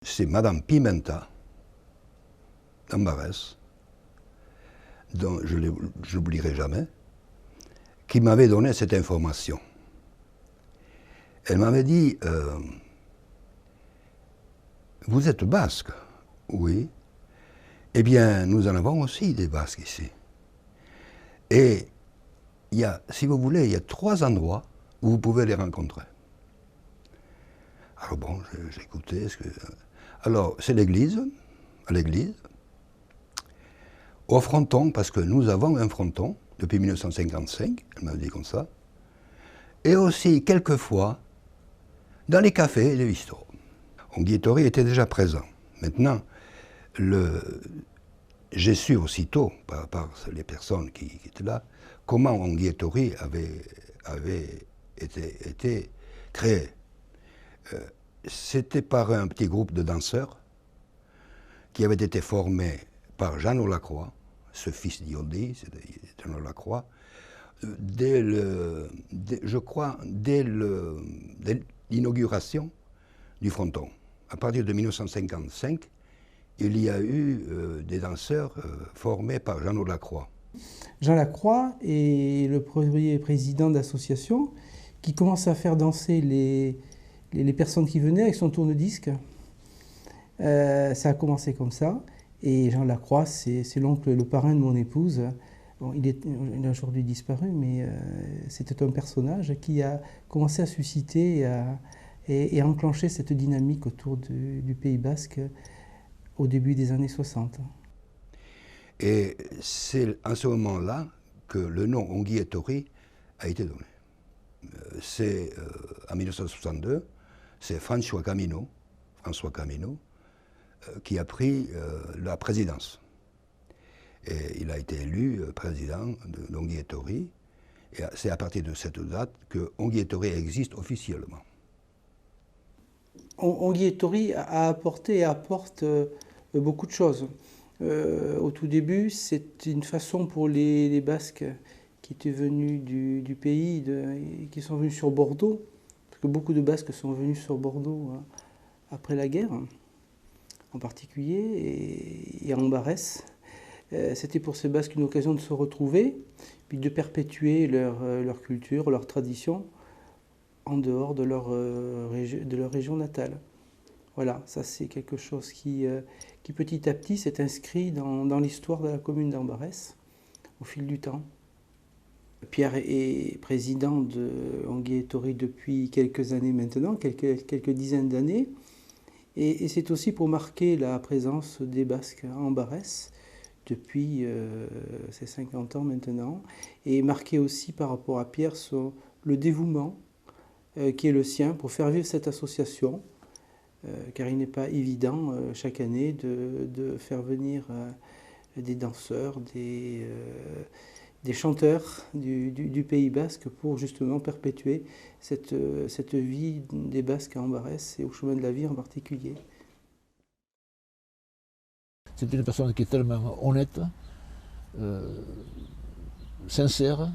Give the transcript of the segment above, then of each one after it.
c'est Madame Pimenta, d'Ambarès, dont je n'oublierai jamais, qui m'avait donné cette information. Elle m'avait dit, vous êtes basque? Oui. Eh bien, nous en avons aussi des Basques ici. Et il y a, si vous voulez, il y a 3 endroits où vous pouvez les rencontrer. Alors bon, j'ai écouté. Alors, c'est l'église, à l'église, au fronton, parce que nous avons un fronton depuis 1955, elle m'a dit comme ça, et aussi, quelquefois, dans les cafés et les bistrots. Onghiettori était déjà présent. Maintenant, j'ai su aussitôt, par les personnes qui étaient là, comment Onghiettori avait été créé. C'était par un petit groupe de danseurs qui avait été formé par Jeannot Lacroix, ce fils d'Iodi, c'est Jeannot Lacroix, dès l'inauguration du fronton. À partir de 1955, il y a eu des danseurs formés par Jeannot Lacroix. Jean Lacroix est le premier président d'association qui commence à faire danser les personnes qui venaient avec son tourne-disque. Ça a commencé comme ça. Et Jean Lacroix, c'est l'oncle, le parrain de mon épouse. Bon, il a aujourd'hui disparu, mais c'était un personnage qui a commencé à susciter et à enclencher cette dynamique autour du Pays Basque au début des années 60. Et c'est à ce moment-là que le nom Onghiettori a été donné. C'est en 1962, c'est François Camino, qui a pris la présidence. Et il a été élu président d'Onghiettori. Et c'est à partir de cette date que Onghiettori existe officiellement. Onghiettori a apporté et apporte beaucoup de choses. Au tout début, c'est une façon pour les Basques qui étaient venus du pays, qui sont venus sur Bordeaux, parce que beaucoup de Basques sont venus sur Bordeaux après la guerre, en particulier, et à Ambarès. C'était pour ces Basques une occasion de se retrouver, puis de perpétuer leur culture, leur tradition, en dehors de leur région natale. Voilà, ça c'est quelque chose qui petit à petit s'est inscrit dans l'histoire de la commune d'Ambarès au fil du temps. Pierre est président de Onghiettori depuis quelques années maintenant, quelques dizaines d'années, et c'est aussi pour marquer la présence des Basques à Ambarès depuis ces 50 ans maintenant, et marquer aussi par rapport à Pierre le dévouement qui est le sien pour faire vivre cette association, car il n'est pas évident chaque année de faire venir des danseurs, des chanteurs du Pays Basque pour justement perpétuer cette vie des Basques à Ambarès et au chemin de la vie en particulier. C'est une personne qui est tellement honnête, sincère,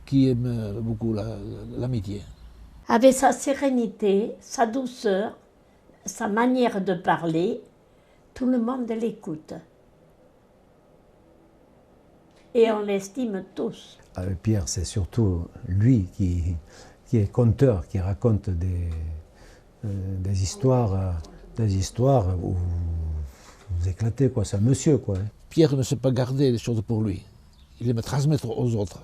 qui aime beaucoup l'amitié. Avec sa sérénité, sa douceur, sa manière de parler, tout le monde l'écoute. Et on l'estime tous. Avec Pierre, c'est surtout lui qui est conteur, qui raconte des histoires où vous éclatez, quoi. C'est un monsieur, quoi. Pierre ne sait pas garder les choses pour lui. Il aime transmettre aux autres.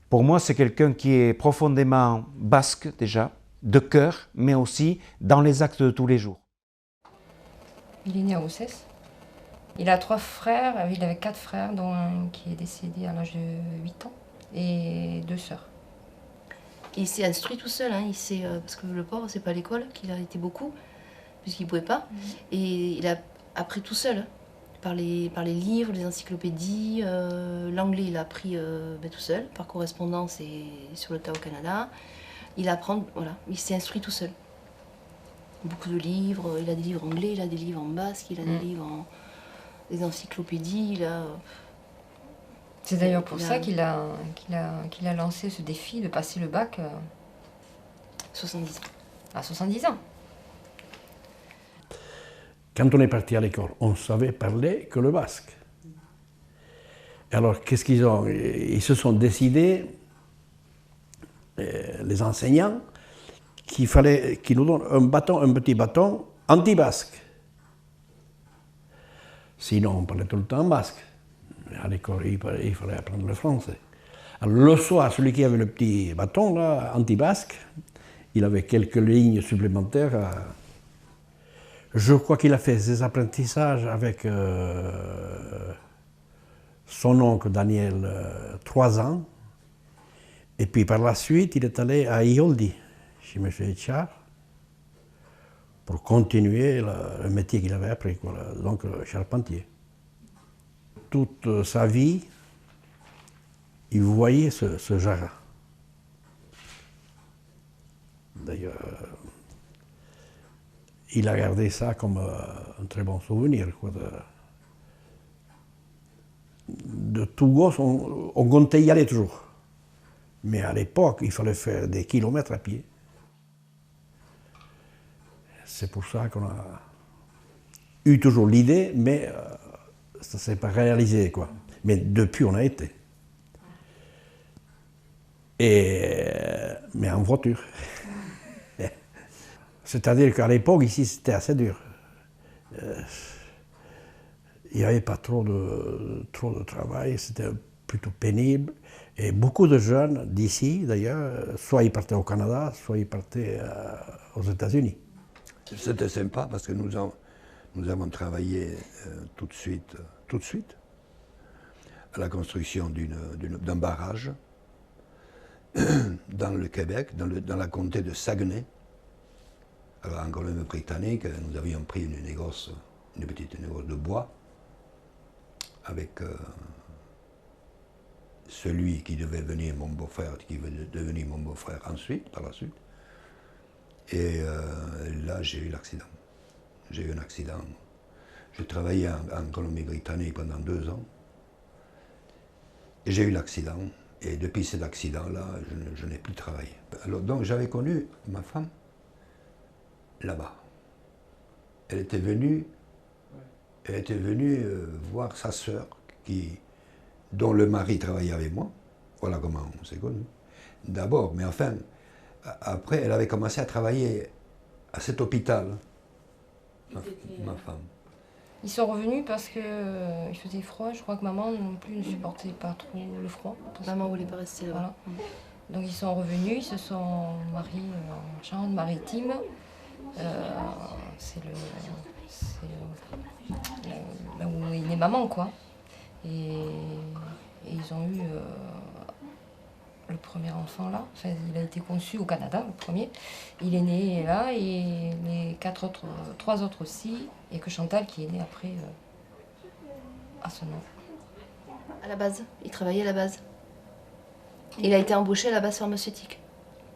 Pour moi, c'est quelqu'un qui est profondément basque déjà, de cœur, mais aussi dans les actes de tous les jours. Il est né à Ossès. Il a 3 frères, il avait 4 frères, dont un qui est décédé à l'âge de 8 ans, et 2 sœurs. Il s'est instruit tout seul, hein. Parce que le pauvre, c'est pas l'école qu'il a été beaucoup, puisqu'il ne pouvait pas. Et il a appris tout seul, par les livres, les encyclopédies. L'anglais, il a appris tout seul, par correspondance et sur le tas au Canada. Il s'est instruit tout seul. Beaucoup de livres, il a des livres anglais, il a des livres en basque, il a des livres des encyclopédies. C'est d'ailleurs pour ça qu'il a lancé ce défi de passer le bac. 70. à 70 ans. Quand on est parti à l'école, on savait parler que le basque. Alors, qu'est-ce qu'ils ont? Ils se sont décidés, les enseignants, qu'il fallait qu'ils nous donnent un petit bâton anti-basque. Sinon, on parlait tout le temps basque. À l'école, il fallait apprendre le français. Alors, le soir, celui qui avait le petit bâton, là, anti-basque, il avait quelques lignes supplémentaires. Je crois qu'il a fait ses apprentissages avec son oncle Daniel, 3 ans. Et puis par la suite, il est allé à Ioldi, chez M. Etchard, pour continuer le métier qu'il avait appris, quoi, donc charpentier. Toute sa vie, il voyait ce jardin. D'ailleurs, il a gardé ça comme un très bon souvenir, quoi, de tout gosse, on comptait y aller toujours. Mais à l'époque, il fallait faire des kilomètres à pied. C'est pour ça qu'on a eu toujours l'idée, mais ça ne s'est pas réalisé, quoi. Mais depuis, on a été. Mais en voiture. C'est-à-dire qu'à l'époque, ici, c'était assez dur. Il n'y avait pas trop de travail, c'était plutôt pénible. Et beaucoup de jeunes d'ici, d'ailleurs, soit ils partaient au Canada, soit ils partaient aux États-Unis. C'était sympa parce que nous avons travaillé tout de suite, à la construction d'un barrage dans le Québec, dans la comté de Saguenay. Alors, en Colombie-Britannique, nous avions pris une petite négoce de bois avec celui qui devait venir mon beau-frère, qui devait devenir mon beau-frère ensuite, par la suite. Et là, j'ai eu l'accident. J'ai eu un accident. J'ai travaillé en Colombie-Britannique pendant 2 ans. Et j'ai eu l'accident. Et depuis cet accident-là, je n'ai plus travaillé. Alors, donc, j'avais connu ma femme là-bas. Elle était venue voir sa sœur, dont le mari travaillait avec moi. Voilà comment on s'est connus. D'abord, mais enfin, après, elle avait commencé à travailler à cet hôpital, ma femme. Ils sont revenus parce qu'il faisait froid. Je crois que maman non plus ne supportait pas trop le froid. Maman ne voulait pas rester là-bas. Voilà. Donc ils sont revenus, ils se sont mariés en Charente-Maritime. C'est là où est née maman, quoi. Et ils ont eu le premier enfant là. Enfin, il a été conçu au Canada, le premier. Il est né là et les 3 autres aussi. Et que Chantal qui est née après à ce nom. À la base, il travaillait à la base. Il a été embauché à la base pharmaceutique.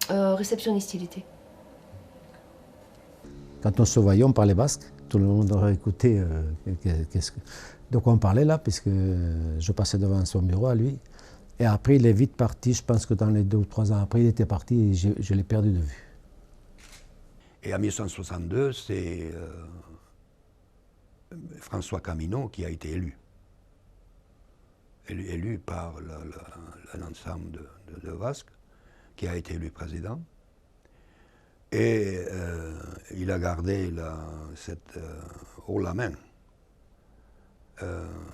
Réceptionniste, il était. Quand on se voyait, on parlait basque. Tout le monde aurait écouté de quoi on parlait là, puisque je passais devant son bureau à lui. Et après, il est vite parti. Je pense que dans les 2 ou 3 ans après, il était parti et je l'ai perdu de vue. Et en 1962, c'est François Camino qui a été élu. Élu par l'ensemble de Basque, qui a été élu président. Et il a gardé haut la main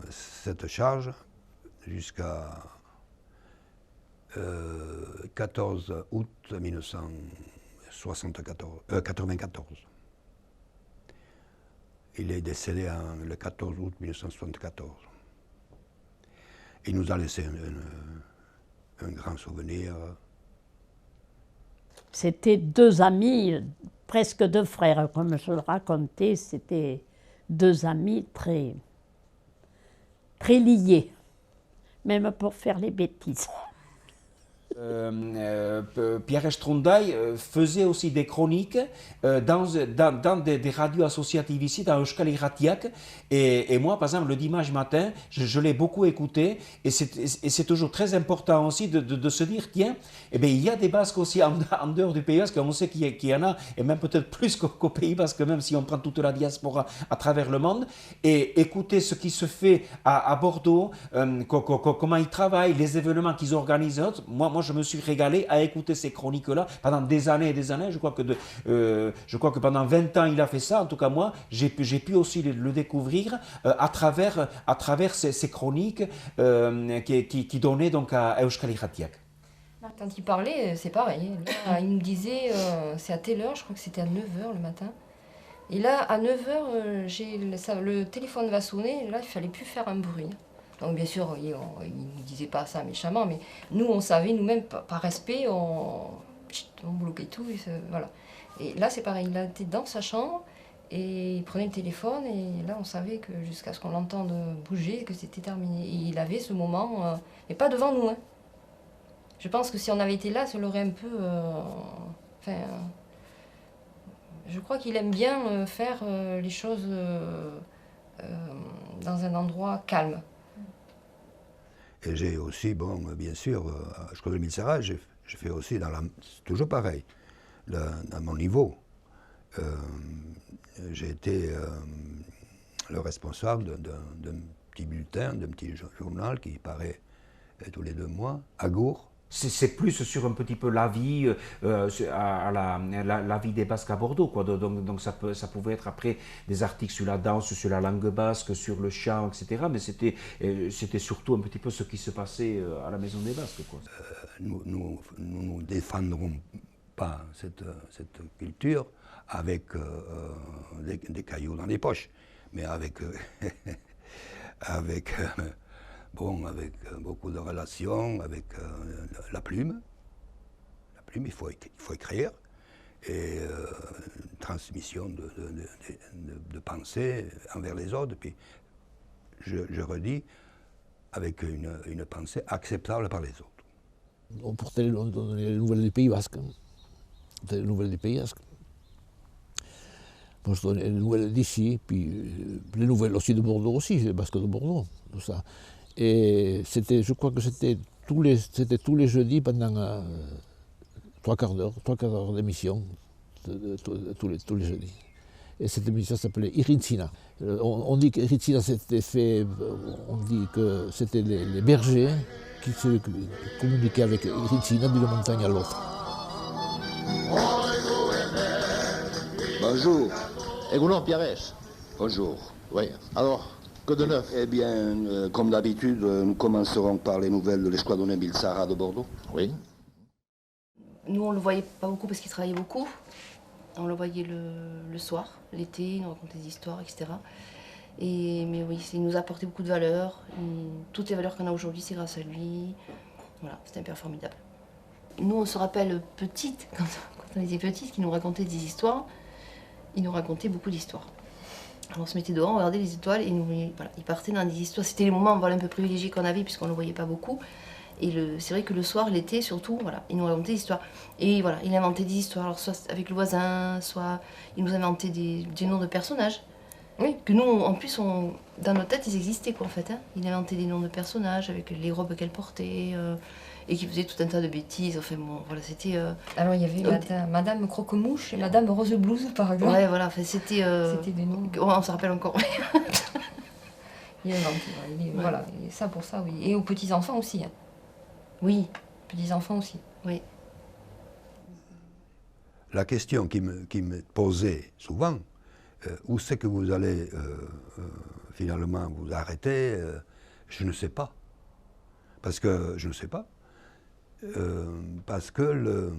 cette charge jusqu'à 14 août 1994. Il est décédé le 14 août 1974. Il nous a laissé un grand souvenir. C'était 2 amis, presque 2 frères, comme je le racontais. C'était 2 amis très, très liés, même pour faire les bêtises. Pierre Estrondaï faisait aussi des chroniques dans des radios associatives ici, dans Euskal Irratiak. Et moi, par exemple, le dimanche matin, je l'ai beaucoup écouté. Et c'est toujours très important aussi de se dire, tiens, eh bien, il y a des Basques aussi en dehors du Pays Basque. On sait qu'il y en a, et même peut-être plus qu'au Pays Basque, même si on prend toute la diaspora à travers le monde. Et écouter ce qui se fait à Bordeaux, comment ils travaillent, les événements qu'ils organisent. Moi, je me suis régalé à écouter ces chroniques-là pendant des années et des années. Je crois que pendant 20 ans, il a fait ça. En tout cas, moi, j'ai pu aussi le découvrir à travers ces chroniques qui donnaient donc à Euskal Irratiak. Quand il parlait, c'est pareil. Là, il nous disait, c'est à telle heure, je crois que c'était à 9h le matin. Et là, à 9h, le téléphone va sonner, et là, il ne fallait plus faire un bruit. Donc bien sûr, il ne disait pas ça méchamment, mais nous, on savait, nous-mêmes, par respect, on bloquait tout, voilà. Et là, c'est pareil, il était dans sa chambre, et il prenait le téléphone, et là, on savait que jusqu'à ce qu'on l'entende bouger, que c'était terminé. Et il avait ce moment, mais pas devant nous, hein. Je pense que si on avait été là, ça l'aurait un peu... je crois qu'il aime bien faire les choses dans un endroit calme. Et j'ai aussi, bon, bien sûr, à École de Mitsara, j'ai fait aussi toujours pareil, à mon niveau. J'ai été le responsable d'un petit bulletin, d'un petit journal qui paraît tous les 2 mois, à Gour. C'est plus sur un petit peu la vie, la vie des Basques à Bordeaux, quoi. Donc ça pouvait être après des articles sur la danse, sur la langue basque, sur le chant, etc. Mais c'était surtout un petit peu ce qui se passait à la Maison des Basques, quoi. Nous ne défendrons pas cette culture avec des cailloux dans les poches, mais avec avec beaucoup de relations, avec la plume. La plume, il faut écrire. Et transmission de pensée envers les autres. Puis, je redis, avec une pensée acceptable par les autres. On portait les nouvelles du Pays Basque. Les nouvelles du Pays Basque. Moi, je donnais les nouvelles d'ici, puis les nouvelles aussi de Bordeaux aussi, les Basques de Bordeaux, tout ça. Et je crois que c'était tous les jeudis pendant 3 quarts d'heure d'émission, tous les jeudis. Et cette émission s'appelait Iritzina. On dit qu'Iritzina c'était fait, on dit que c'était les bergers qui se communiquaient avec Iritzina d'une montagne à l'autre. Bonjour. Egunon, Pierres. Bonjour. Oui, alors, que de neuf? Eh bien, comme d'habitude, nous commencerons par les nouvelles de l'escadron Bilsara de Bordeaux. Oui. Nous, on ne le voyait pas beaucoup parce qu'il travaillait beaucoup. On le voyait le soir, l'été, il nous racontait des histoires, etc. Mais oui, il nous a apporté beaucoup de valeurs. Toutes les valeurs qu'on a aujourd'hui, c'est grâce à lui. Voilà, c'était un père formidable. Nous, on se rappelle petite, quand on était petite, qu'il nous racontait des histoires. Il nous racontait beaucoup d'histoires. Alors on se mettait dehors, on regardait les étoiles et voilà, il partait dans des histoires. C'était les moments voilà, un peu privilégiés qu'on avait puisqu'on ne le voyait pas beaucoup. Et c'est vrai que le soir, l'été surtout, voilà, il nous racontait des histoires. Et voilà, il inventait des histoires, alors soit avec le voisin, soit il nous inventait des noms de personnages. Oui, que nous, en plus, dans notre tête, ils existaient quoi en fait. Hein. Il inventait des noms de personnages avec les robes qu'elle portait. Et qui faisait tout un tas de bêtises. Enfin bon, voilà, c'était... Alors il y avait Madame Croque-Mouche et Madame Rose Blouse, par exemple. Ouais, voilà, enfin, c'était... C'était des noms... on se rappelle encore. Il invente, voilà, et ça pour ça, oui. Et aux petits-enfants aussi. Hein. Oui. Petits-enfants aussi. Oui. La question qui me posait souvent, où c'est que vous allez finalement vous arrêter, je ne sais pas. Parce que, je ne sais pas, parce que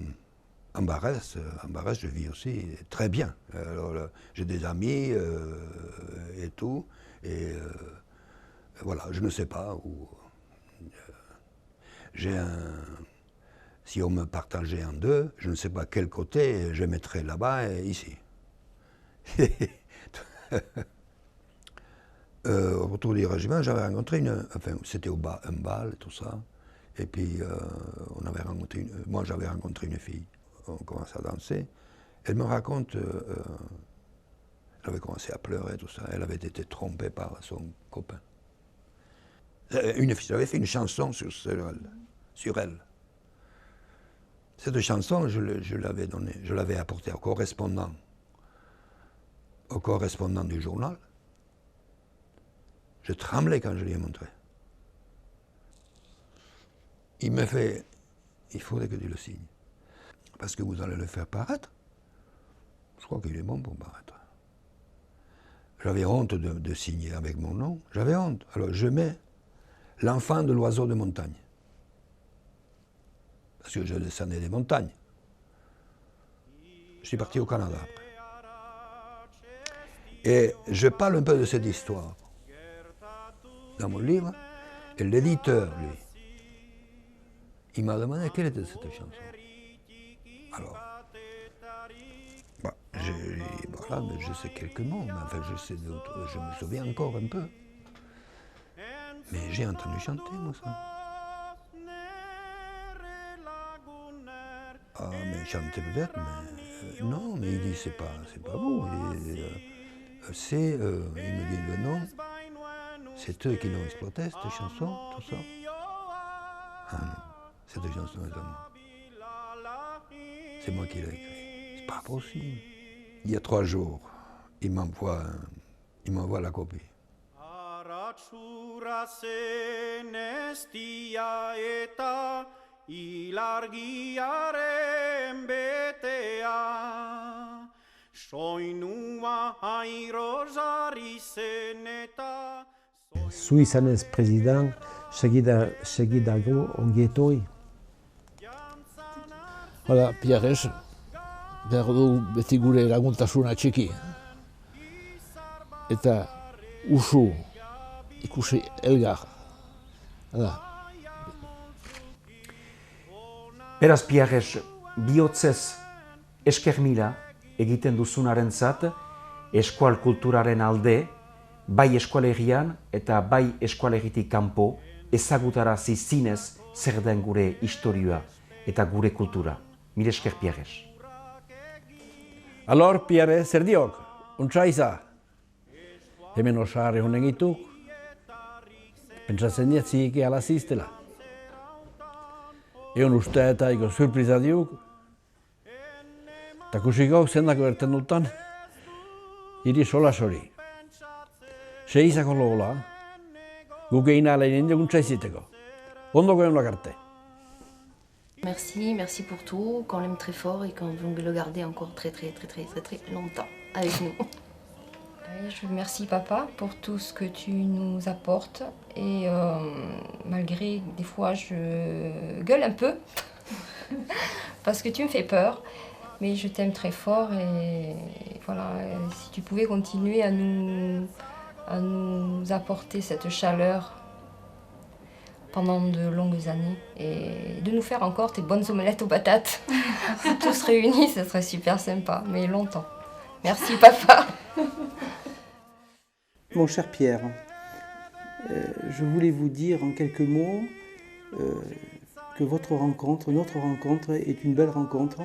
en Barès, je vis aussi très bien. J'ai des amis et tout, et voilà, je ne sais pas où. Si on me partageait en deux, je ne sais pas quel côté je mettrais là-bas et ici. Au retour du régiment, j'avais rencontré enfin, c'était un bal et tout ça. Et puis, moi j'avais rencontré une fille, on commence à danser. Elle me raconte, elle avait commencé à pleurer, tout ça. Elle avait été trompée par son copain. J'avais fait une chanson sur elle. Cette chanson, je l'avais donnée, je l'avais apportée au correspondant du journal. Je tremblais quand je lui ai montré. Il me fait, il faudrait que tu le signes, parce que vous allez le faire paraître. Je crois qu'il est bon pour paraître. J'avais honte de signer avec mon nom, j'avais honte. Alors je mets l'enfant de l'oiseau de montagne, parce que je descendais des montagnes. Je suis parti au Canada après. Et je parle un peu de cette histoire dans mon livre, et l'éditeur, lui, il m'a demandé quelle était cette chanson. Alors, je sais quelques mots, mais enfin je me souviens encore un peu. Mais j'ai entendu chanter, moi, ça. Ah, mais chanter peut-être, mais non, mais il dit c'est pas vous. Il me dit le nom, c'est eux qui l'ont exploité, cette chanson, tout ça. Ah non, cette chanson est à moi. C'est moi qui l'ai écrite. C'est pas possible. Il y a 3 jours, il m'envoie la copie. Zu izanez president, segidago ongi etorri. Hala, Pierrez, behar dugu beti gure laguntasuna txiki. Eta usu ikusi elgar. Hala. Beraz, Pierrez, bihotzez esker mila egiten duzunarentzat eskual kulturaren alde, bai eskualegian eta bai eskualegitik kanpo ezagutarazi zinez zer den gure historia eta gure kultura. Mila esker, Pierrez. Alor, Pierre, zer diok, untsa iza. Hemen osarri honen gituk, pentsatzen diatzik alaziztela. Egon uste eta iko surpriza diuk, eta kusiko zendako berten dutan, hiri sola sori. Se izako logola, guk egin alein indio untsa iziteko. Ondoko egon lakarte. Merci pour tout, qu'on l'aime très fort et qu'on veut le garder encore très longtemps avec nous. Je remercie papa pour tout ce que tu nous apportes et malgré des fois je gueule un peu parce que tu me fais peur, mais je t'aime très fort et voilà, si tu pouvais continuer à nous apporter cette chaleur pendant de longues années et de nous faire encore tes bonnes omelettes aux patates. Tous réunis, ce serait super sympa, mais longtemps. Merci papa. Mon cher Pierre, je voulais vous dire en quelques mots que notre rencontre est une belle rencontre,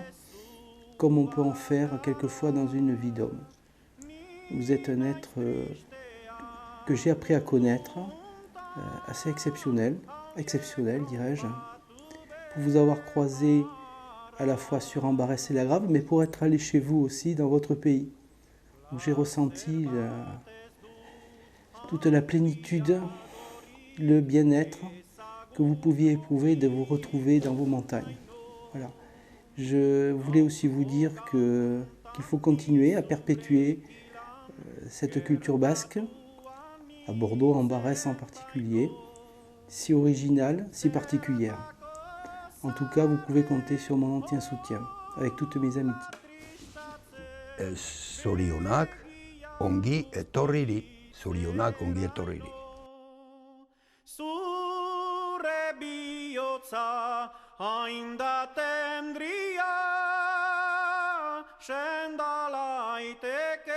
comme on peut en faire quelquefois dans une vie d'homme. Vous êtes un être que j'ai appris à connaître, assez exceptionnel dirais-je, pour vous avoir croisé à la fois sur Ambarès et la Grave, mais pour être allé chez vous aussi dans votre pays, où j'ai ressenti toute la plénitude, le bien-être que vous pouviez éprouver de vous retrouver dans vos montagnes. Voilà. Je voulais aussi vous dire qu'il faut continuer à perpétuer cette culture basque, à Bordeaux, Ambarès en particulier, si originale, si particulière. En tout cas, vous pouvez compter sur mon entier soutien, avec toutes mes amitiés. Zorionak, ongi etorriri. Zorionak, ongi etorriri. Zure bihotza hainda tendria, sendalaiteke